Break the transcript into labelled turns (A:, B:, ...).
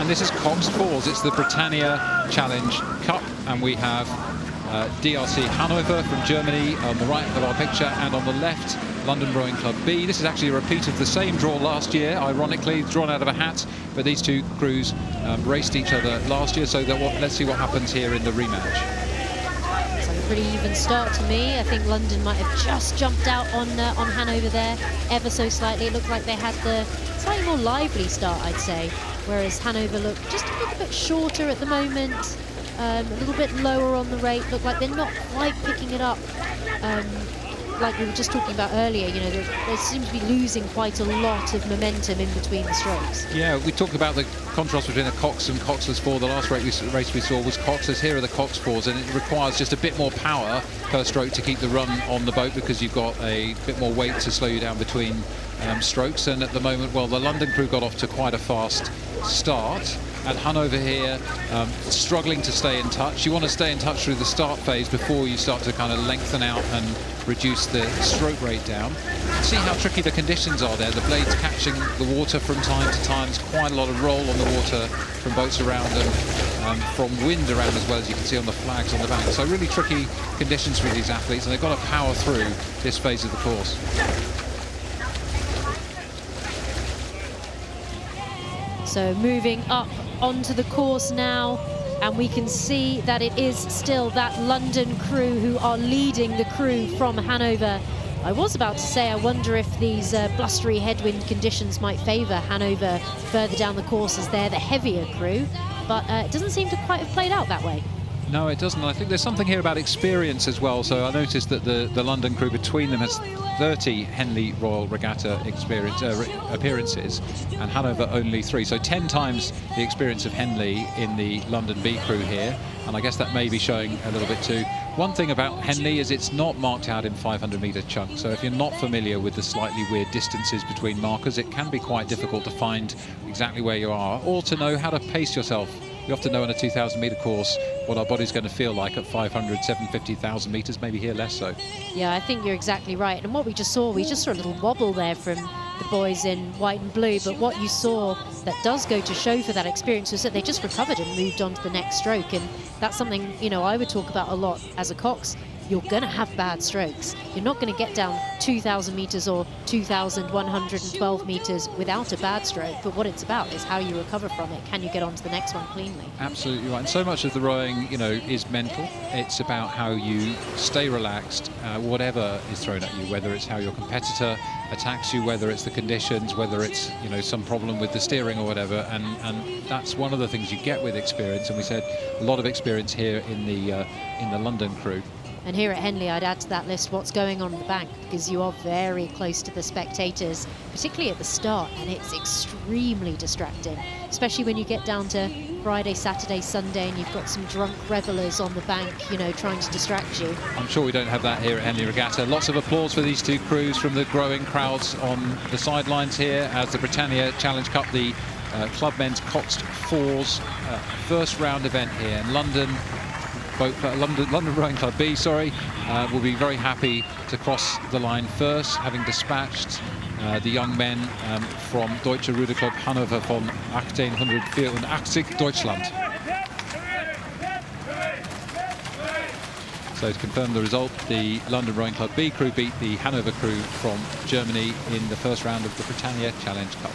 A: And this is Cox Falls. It's the Britannia Challenge Cup, and we have D.R.C. Hannover from Germany on the right of our picture, and on the left, London Rowing Club B. This is actually a repeat of the same draw last year, ironically, drawn out of a hat, but these two crews raced each other last year, so let's see what happens here in the rematch.
B: It's like a pretty even start to me. I think London might have just jumped out on Hannover there, ever so slightly. It looked like they had the slightly more lively start, I'd say, whereas Hannover looked just a little bit shorter at the moment. A little bit lower on the rate. Look like they're not quite picking it up like we were just talking about earlier. You know, they seem to be losing quite a lot of momentum in between the strokes.
A: Yeah, we talked about the contrast between a Cox and Coxless 4. The last race we saw was Coxless. Here are the Cox 4s, and it requires just a bit more power per stroke to keep the run on the boat, because you've got a bit more weight to slow you down between strokes. And at the moment, well, the London crew got off to quite a fast start. And Hannover here, struggling to stay in touch. You want to stay in touch through the start phase before you start to kind of lengthen out and reduce the stroke rate down. See how tricky the conditions are there. The blades catching the water from time to time. There's quite a lot of roll on the water from boats around them, from wind around as well, as you can see on the flags on the bank. So really tricky conditions for these athletes, and they've got to power through this phase of the course.
B: So moving up onto the course now, and we can see that it is still that London crew who are leading the crew from Hannover. I was about to say, I wonder if these blustery headwind conditions might favour Hannover further down the course, as they're the heavier crew, but it doesn't seem to quite have played out that way.
A: No, it doesn't. I think there's something here about experience as well. So I noticed that the London crew between them has 30 Henley Royal Regatta appearances, and Hannover only 3. So 10 times the experience of Henley in the London B crew here. And I guess that may be showing a little bit too. One thing about Henley is it's not marked out in 500-metre chunks. So if you're not familiar with the slightly weird distances between markers, it can be quite difficult to find exactly where you are, or to know how to pace yourself. We often know on a 2,000-metre course what our body's going to feel like at 500, 750,000 metres, maybe here less so.
B: Yeah, I think you're exactly right. And what we just saw a little wobble there from the boys in white and blue. But what you saw that does go to show for that experience was that they just recovered and moved on to the next stroke. And that's something, you know, I would talk about a lot as a Cox. You're going to have bad strokes. You're not going to get down 2,000 metres or 2,112 metres without a bad stroke. But what it's about is how you recover from it. Can you get on to the next one cleanly? Absolutely
A: right. And so much of the rowing, you know, is mental. It's about how you stay relaxed, whatever is thrown at you, whether it's how your competitor attacks you, whether it's the conditions, whether it's, you know, some problem with the steering or whatever. And that's one of the things you get with experience. And we said a lot of experience here in the London crew.
B: And here at Henley, I'd add to that list what's going on in the bank, because you are very close to the spectators, particularly at the start, and it's extremely distracting, especially when you get down to Friday, Saturday, Sunday, and you've got some drunk revelers on the bank, you know, trying to distract you.
A: I'm sure we don't have that here at Henley Regatta. Lots of applause for these two crews from the growing crowds on the sidelines here as the Britannia Challenge Cup, the club men's Cox 4s first round event here in London. London Rowing Club B, will be very happy to cross the line first, having dispatched the young men from Deutsche Ruderclub Hannover von 1884 Deutschland. So to confirm the result, the London Rowing Club B crew beat the Hannover crew from Germany in the first round of the Britannia Challenge Cup.